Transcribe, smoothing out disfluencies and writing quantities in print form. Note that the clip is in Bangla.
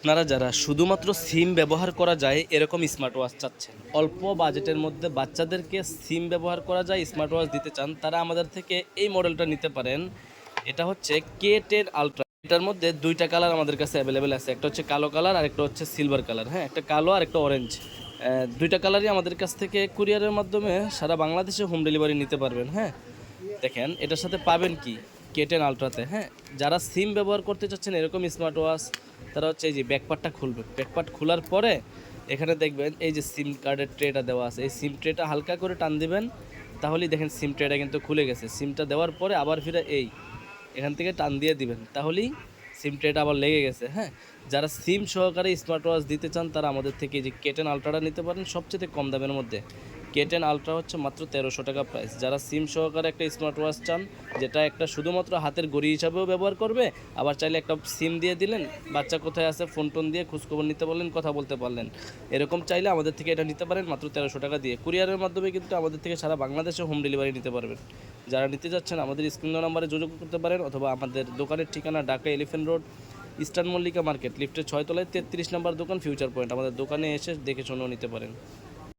আপনারা যারা শুধুমাত্র সিম ব্যবহার করা যায় এরকম স্মার্ট ওয়াচ চাচ্ছেন, অল্প বাজেটের মধ্যে বাচ্চাদেরকে সিম ব্যবহার করা যায় স্মার্ট ওয়াচ দিতে চান, তারা আমাদের থেকে এই মডেলটা নিতে পারেন। এটা হচ্ছে K10 আলট্রা। এটার মধ্যে দুইটা কালার আমাদের কাছে অ্যাভেলেবেল আছে, একটা হচ্ছে কালো কালার আর একটা হচ্ছে সিলভার কালার। হ্যাঁ, একটা কালো আর একটা অরেঞ্জ, দুইটা কালারই আমাদের কাছ থেকে কুরিয়ারের মাধ্যমে সারা বাংলাদেশে হোম ডেলিভারি নিতে পারবেন। হ্যাঁ, দেখেন এটার সাথে পাবেন কি K10 আলট্রাতে। হ্যাঁ, যারা সিম ব্যবহার করতে চাচ্ছেন এরকম স্মার্ট ওয়াচ, তারা হচ্ছে এই যে ব্যাকপার্টটা খুলবে, ব্যাকপার্ট খোলার পরে এখানে দেখবেন এই যে সিম কার্ডের ট্রেটা দেওয়া আছে, এই সিম ট্রেটা হালকা করে টান দিবেন, তাহলেই দেখেন সিম ট্রেটা কিন্তু খুলে গেছে। সিমটা দেওয়ার পরে আবার ফিরে এখান থেকে টান দিয়ে দিবেন, তাহলেই সিম ট্রেটা আবার লেগে গেছে। হ্যাঁ, যারা সিম সহকারে স্মার্ট ওয়াচ দিতে চান তারা আমাদের থেকে এই যে K10 আলট্রাটা নিতে পারেন সবচেয়ে কম দামের মধ্যে। K10 আলট্রা হচ্ছে মাত্র 1300 টাকা প্রাইস। যারা সিম সহকারে একটা স্মার্ট ওয়াচ চান, যেটা একটা শুধুমাত্র হাতের ঘড়ি হিসাবেও ব্যবহার করবে, আবার চাইলে একটা সিম দিয়ে দিলেন, বাচ্চা কোথায় আছে ফোন টোন দিয়ে খোঁজখবর নিতে পারলেন, কথা বলতে পারলেন, এরকম চাইলে আমাদের থেকে এটা নিতে পারেন মাত্র 1300 টাকা দিয়ে। কুরিয়ারের মাধ্যমে কিন্তু আমাদের থেকে সারা বাংলাদেশে হোম ডেলিভারি নিতে পারবেন। যারা নিতে যাচ্ছেন আমাদের স্ক্রিন নাম্বারে যোগাযোগ করতে পারেন, অথবা আমাদের দোকানের ঠিকানা Dhaka elephant road, eastern Mallika market, লিফটের 6 তলায় 33 নম্বর দোকান, ফিউচার পয়েন্ট। আমাদের দোকানে এসে দেখে শুনেও নিতে পারেন।